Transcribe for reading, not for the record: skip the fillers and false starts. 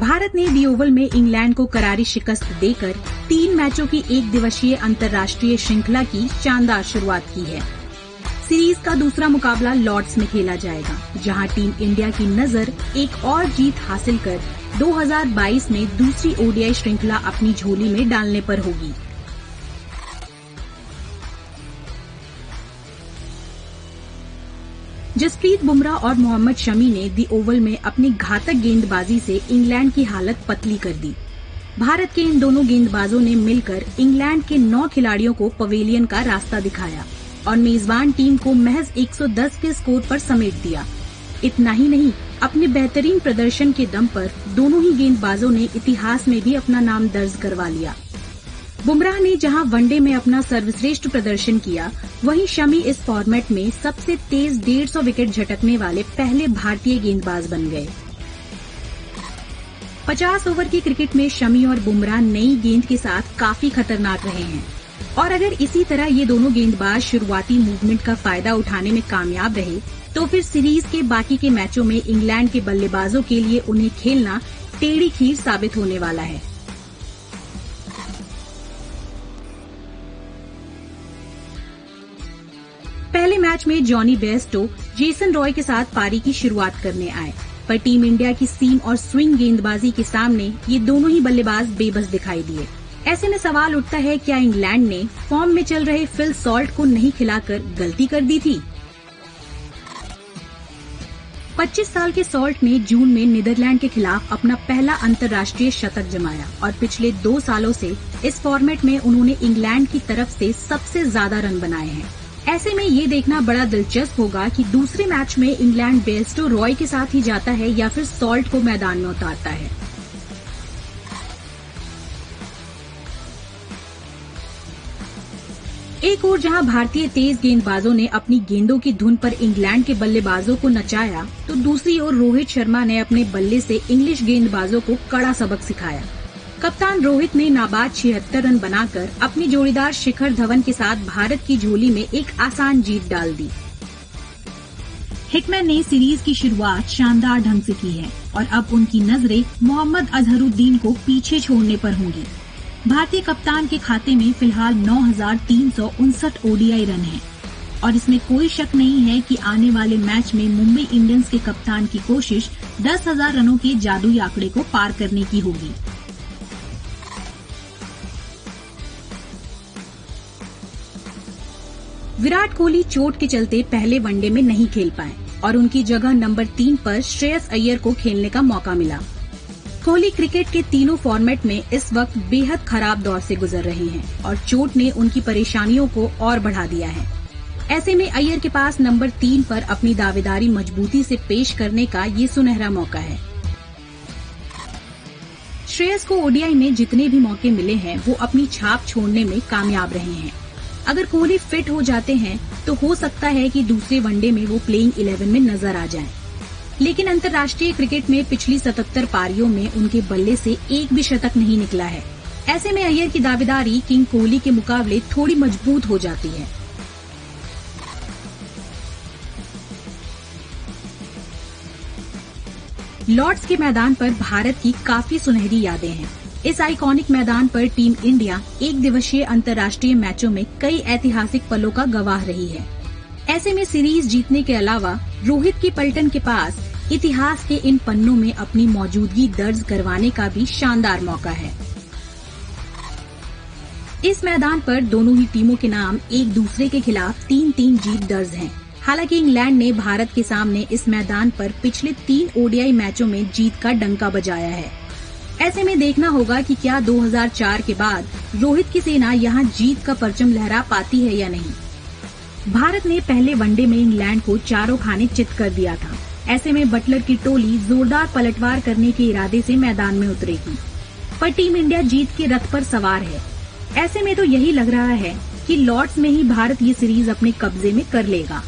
भारत ने दी ओवल में इंग्लैंड को करारी शिकस्त देकर 3 मैचों की एक दिवसीय अंतर्राष्ट्रीय श्रृंखला की शानदार शुरुआत की है। सीरीज का दूसरा मुकाबला लॉर्ड्स में खेला जाएगा, जहां टीम इंडिया की नजर एक और जीत हासिल कर 2022 में दूसरी ओडीआई श्रृंखला अपनी झोली में डालने पर होगी। जसप्रीत बुमराह और मोहम्मद शमी ने दी ओवल में अपनी घातक गेंदबाजी से इंग्लैंड की हालत पतली कर दी। भारत के इन दोनों गेंदबाजों ने मिलकर इंग्लैंड के 9 खिलाड़ियों को पवेलियन का रास्ता दिखाया और मेजबान टीम को महज 110 के स्कोर पर समेट दिया। इतना ही नहीं, अपने बेहतरीन प्रदर्शन के दम पर दोनों ही गेंदबाजों ने इतिहास में भी अपना नाम दर्ज करवा लिया। बुमराह ने जहां वनडे में अपना सर्वश्रेष्ठ प्रदर्शन किया, वहीं शमी इस फॉर्मेट में सबसे तेज 150 विकेट झटकने वाले पहले भारतीय गेंदबाज बन गए। 50 ओवर की क्रिकेट में शमी और बुमराह नई गेंद के साथ काफी खतरनाक रहे हैं और अगर इसी तरह ये दोनों गेंदबाज शुरुआती मूवमेंट का फायदा उठाने में कामयाब रहे तो फिर सीरीज के बाकी के मैचों में इंग्लैंड के बल्लेबाजों के लिए उन्हें खेलना टेढ़ी खीर साबित होने वाला है। पहले मैच में जॉनी बेयरस्टो जेसन रॉय के साथ पारी की शुरुआत करने आए, पर टीम इंडिया की सीम और स्विंग गेंदबाजी के सामने ये दोनों ही बल्लेबाज बेबस दिखाई दिए। ऐसे में सवाल उठता है, क्या इंग्लैंड ने फॉर्म में चल रहे फिल सॉल्ट को नहीं खिलाकर गलती कर दी थी? 25 साल के सॉल्ट ने जून में नीदरलैंड के खिलाफ अपना पहला अंतर्राष्ट्रीय शतक जमाया और पिछले 2 सालों से इस फॉर्मेट में उन्होंने इंग्लैंड की तरफ से सबसे ज्यादा रन बनाए हैं। ऐसे में ये देखना बड़ा दिलचस्प होगा कि दूसरे मैच में इंग्लैंड बेयरस्टो रॉय के साथ ही जाता है या फिर सॉल्ट को मैदान में उतारता है। एक ओर जहां भारतीय तेज गेंदबाजों ने अपनी गेंदों की धुन पर इंग्लैंड के बल्लेबाजों को नचाया, तो दूसरी ओर रोहित शर्मा ने अपने बल्ले से इंग्लिश गेंदबाजों को कड़ा सबक सिखाया। कप्तान रोहित ने नाबाद 76 रन बनाकर अपने जोड़ीदार शिखर धवन के साथ भारत की झोली में एक आसान जीत डाल दी। हिटमैन ने सीरीज की शुरुआत शानदार ढंग से की है और अब उनकी नजरें मोहम्मद अजहरुद्दीन को पीछे छोड़ने पर होंगी। भारतीय कप्तान के खाते में फिलहाल 9,359 ओडीआई रन हैं और इसमें कोई शक नहीं है कि आने वाले मैच में मुंबई इंडियंस के कप्तान की कोशिश 10,000 रनों के जादुई आंकड़े को पार करने की होगी। विराट कोहली चोट के चलते पहले वनडे में नहीं खेल पाए और उनकी जगह नंबर 3 पर श्रेयस अय्यर को खेलने का मौका मिला। कोहली क्रिकेट के तीनों फॉर्मेट में इस वक्त बेहद खराब दौर से गुजर रहे हैं और चोट ने उनकी परेशानियों को और बढ़ा दिया है। ऐसे में अय्यर के पास नंबर 3 पर अपनी दावेदारी मजबूती से पेश करने का ये सुनहरा मौका है। श्रेयस को ओडीआई में जितने भी मौके मिले हैं वो अपनी छाप छोड़ने में कामयाब रहे हैं। अगर कोहली फिट हो जाते हैं तो हो सकता है कि दूसरे वनडे में वो प्लेइंग 11 में नजर आ जाएं। लेकिन अंतर्राष्ट्रीय क्रिकेट में पिछली 77 पारियों में उनके बल्ले से एक भी शतक नहीं निकला है। ऐसे में अय्यर की दावेदारी किंग कोहली के मुकाबले थोड़ी मजबूत हो जाती है। लॉर्ड्स के मैदान पर भारत की काफी सुनहरी यादें हैं। इस आइकॉनिक मैदान पर टीम इंडिया एक दिवसीय अंतर्राष्ट्रीय मैचों में कई ऐतिहासिक पलों का गवाह रही है। ऐसे में सीरीज जीतने के अलावा रोहित की पलटन के पास इतिहास के इन पन्नों में अपनी मौजूदगी दर्ज करवाने का भी शानदार मौका है। इस मैदान पर दोनों ही टीमों के नाम एक दूसरे के खिलाफ 3-3 जीत दर्ज हैं। हालांकि इंग्लैंड ने भारत के सामने इस मैदान पर पिछले 3 ओडीआई मैचों में जीत का डंका बजाया है। ऐसे में देखना होगा कि क्या 2004 के बाद रोहित की सेना यहां जीत का परचम लहरा पाती है या नहीं। भारत ने पहले वनडे में इंग्लैंड को चारों खाने चित कर दिया था। ऐसे में बटलर की टोली जोरदार पलटवार करने के इरादे से मैदान में उतरेगी, पर टीम इंडिया जीत के रथ पर सवार है। ऐसे में तो यही लग रहा है कि लॉर्ड्स में ही भारत ये सीरीज अपने कब्जे में कर लेगा।